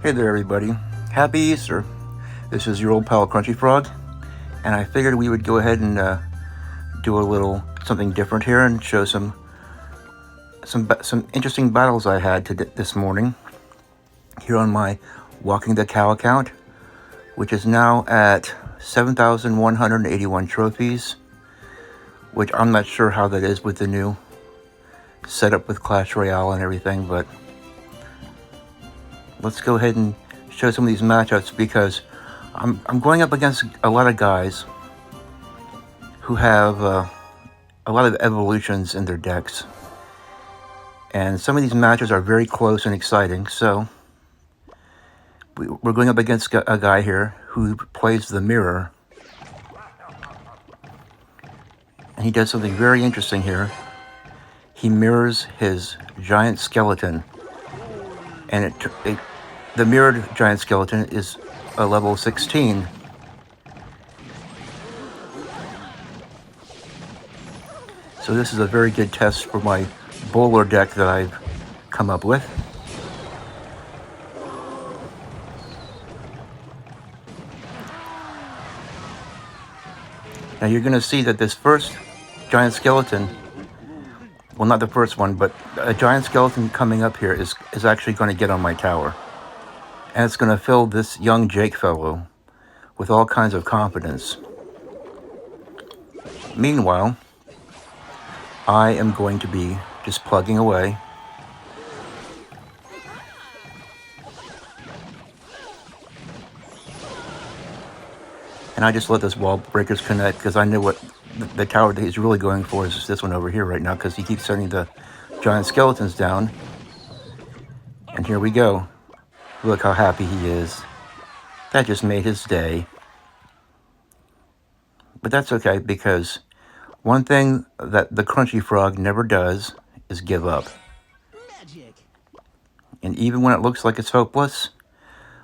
Hey there, everybody. Happy Easter. This is your old pal Crunchy Frog, and I figured we would go ahead and do a little something different here and show some interesting battles I had this morning here on my Walking the Cow account, which is now at 7,181 trophies, which I'm not sure how that is with the new setup with Clash Royale and everything, but let's go ahead and show some of these matchups because I'm going up against a lot of guys who have a lot of evolutions in their decks. And some of these matches are very close and exciting, so we're going up against a guy here who plays the mirror. And he does something very interesting here. He mirrors his giant skeleton. And the mirrored giant skeleton is a level 16. So this is a very good test for my bowler deck that I've come up with. Now you're going to see that this first giant skeleton, well, not the first one, but a giant skeleton coming up here is actually going to get on my tower. And it's going to fill this young Jake fellow with all kinds of confidence. Meanwhile, I am going to be just plugging away. And I just let this wall breakers connect because I know what the tower that he's really going for is this one over here right now, because he keeps sending the giant skeletons down. And here we go. Look how happy he is. That just made his day. But that's okay, because one thing that the Crunchy Frog never does is give up. Magic. And even when it looks like it's hopeless,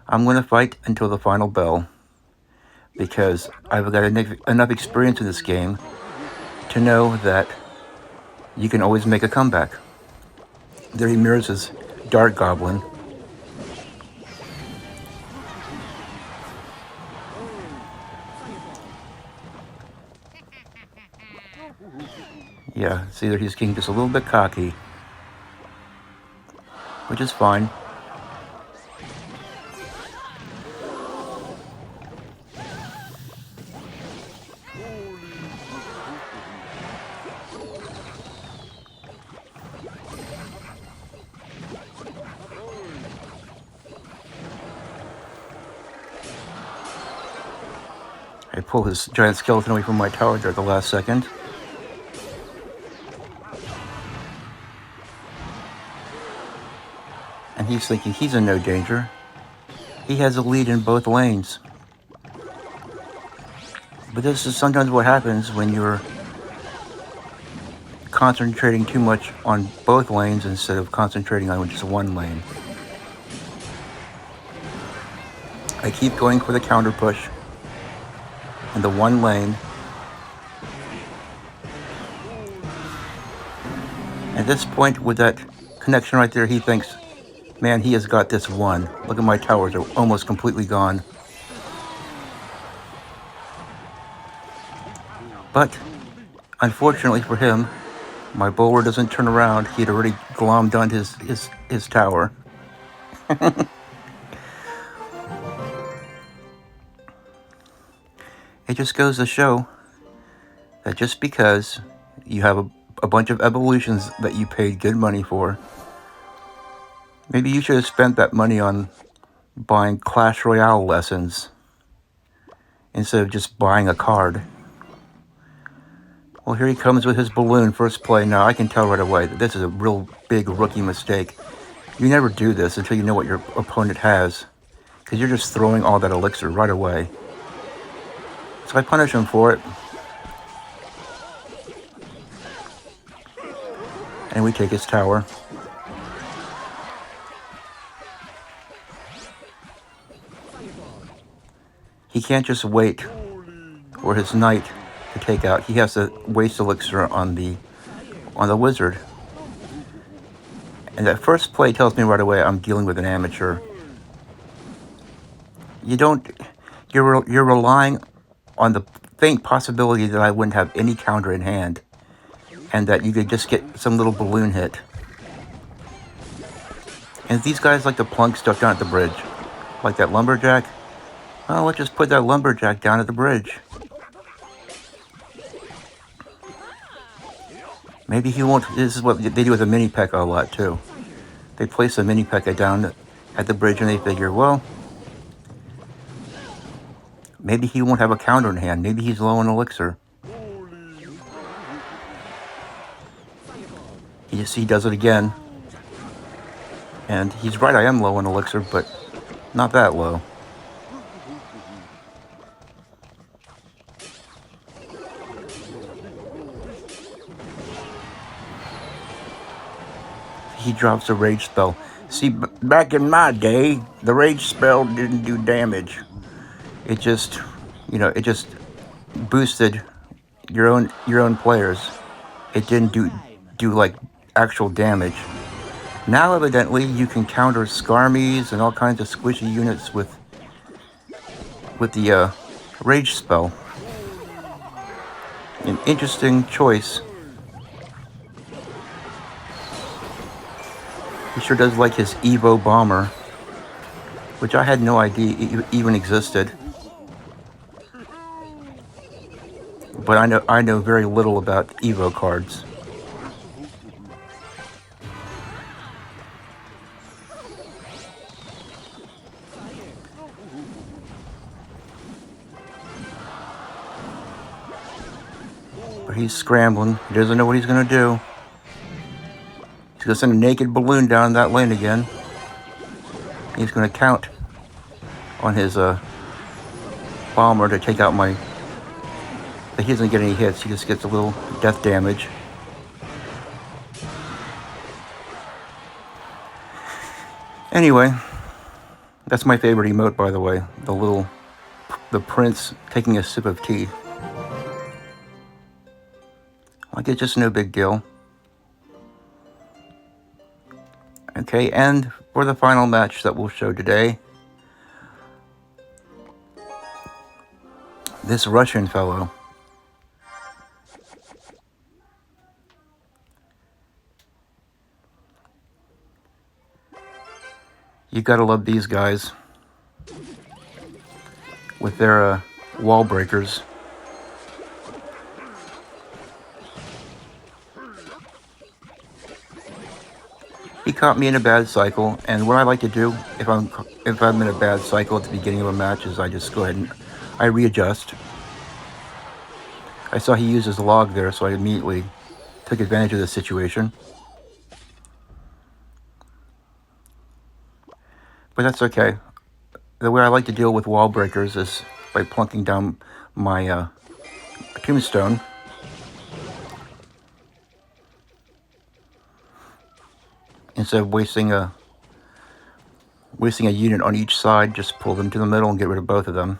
I'm going to fight until the final bell, because I've got enough experience in this game to know that you can always make a comeback. There he mirrors his Dart Goblin. Yeah, see there, he's getting just a little bit cocky, which is fine. I pull his giant skeleton away from my tower there at the last second. And he's thinking he's in no danger. He has a lead in both lanes. But this is sometimes what happens when you're concentrating too much on both lanes instead of concentrating on just one lane. I keep going for the counter push in the one lane. At this point, with that connection right there, he thinks, man, he has got this one. Look at my towers, they're almost completely gone. But unfortunately for him, my bowler doesn't turn around. He'd already glommed on his tower. It just goes to show that just because you have a bunch of evolutions that you paid good money for, maybe you should have spent that money on buying Clash Royale lessons instead of just buying a card. Well, here he comes with his balloon first play. Now I can tell right away that this is a real big rookie mistake. You never do this until you know what your opponent has, because you're just throwing all that elixir right away. So I punish him for it. And we take his tower. He can't just wait for his knight to take out. He has to waste elixir on the wizard. And that first play tells me right away I'm dealing with an amateur. You don't. You're relying on the faint possibility that I wouldn't have any counter in hand, and that you could just get some little balloon hit. And these guys like to plunk stuff down at the bridge, like that lumberjack. Well, let's just put that lumberjack down at the bridge. Maybe he won't. This is what they do with a mini P.E.K.K.A a lot too. They place a mini P.E.K.K.A down at the bridge, and they figure, well, maybe he won't have a counter in hand. Maybe he's low on elixir. He does it again. And he's right, I am low on elixir, but not that low. He drops a rage spell. See, back in my day, the rage spell didn't do damage. It just, it just boosted your own players. It didn't do like actual damage. Now, evidently, you can counter Skarmies and all kinds of squishy units with the rage spell. An interesting choice. He sure does like his Evo bomber, which I had no idea even existed. But I know very little about Evo cards. But he's scrambling. He doesn't know what he's going to do. He's going to send a naked balloon down that lane again. He's going to count on his bomber to take out my... But he doesn't get any hits. He just gets a little death damage. Anyway, that's my favorite emote, by the way. The prince taking a sip of tea. Like, it's just no big deal. Okay, and for the final match that we'll show today, this Russian fellow. You gotta love these guys with their wall breakers. He caught me in a bad cycle, and what I like to do if I'm in a bad cycle at the beginning of a match is I just go ahead and I readjust. I saw he used his log there, so I immediately took advantage of the situation. But that's okay. The way I like to deal with wall breakers is by plunking down my tombstone. Instead of wasting a unit on each side, just pull them to the middle and get rid of both of them.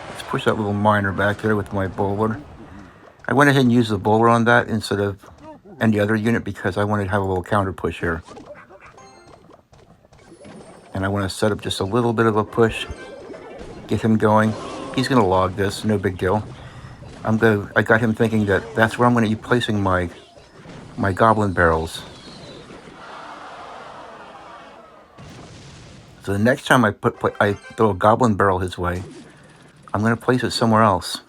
Let's push that little miner back there with my bowler. I went ahead and used the bowler on that instead of any other unit because I wanted to have a little counter push here. And I want to set up just a little bit of a push, get him going. He's going to log this, no big deal. I got him thinking that that's where I'm going to be placing my goblin barrels. So the next time I throw a goblin barrel his way, I'm going to place it somewhere else.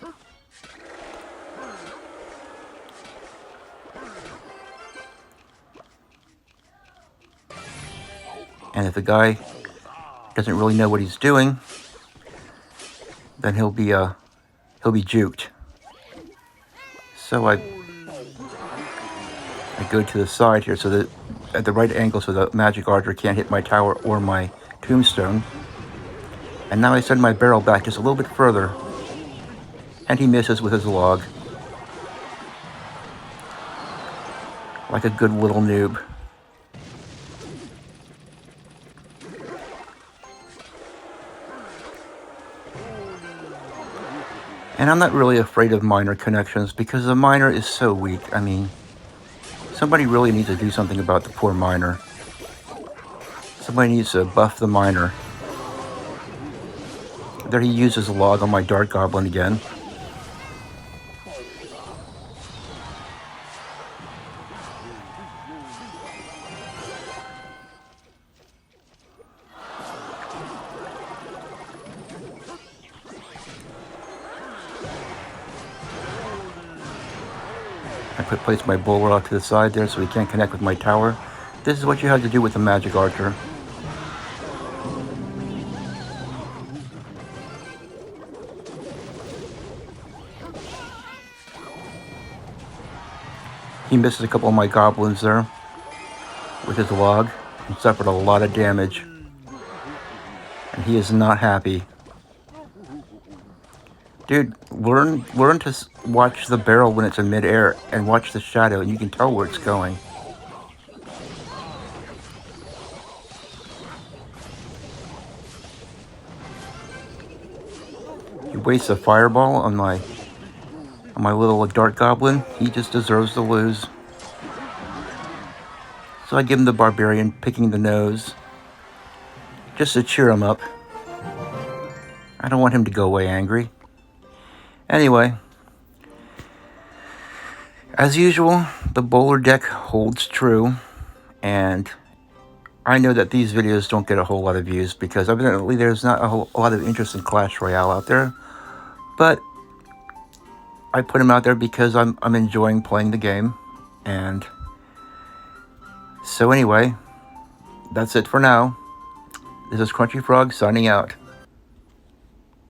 And if the guy doesn't really know what he's doing, then he'll be juked. So I go to the side here so that at the right angle so the magic archer can't hit my tower or my tombstone. And now I send my barrel back just a little bit further, and he misses with his log. Like a good little noob. And I'm not really afraid of miner connections because the miner is so weak. I mean, somebody really needs to do something about the poor miner. Somebody needs to buff the miner. There he uses a log on my Dart Goblin again. I place my bulwark to the side there so he can't connect with my tower. This is what you have to do with a magic archer. He misses a couple of my goblins there with his log and suffered a lot of damage. And he is not happy. Dude, learn to watch the barrel when it's in midair and watch the shadow, and you can tell where it's going. He wastes a fireball on my little Dart Goblin. He just deserves to lose. So I give him the Barbarian picking the nose, just to cheer him up. I don't want him to go away angry. Anyway, as usual, the bowler deck holds true, and I know that these videos don't get a whole lot of views because evidently there's not a lot of interest in Clash Royale out there, but I put them out there because I'm enjoying playing the game. And so anyway, that's it for now. This is Crunchy Frog signing out.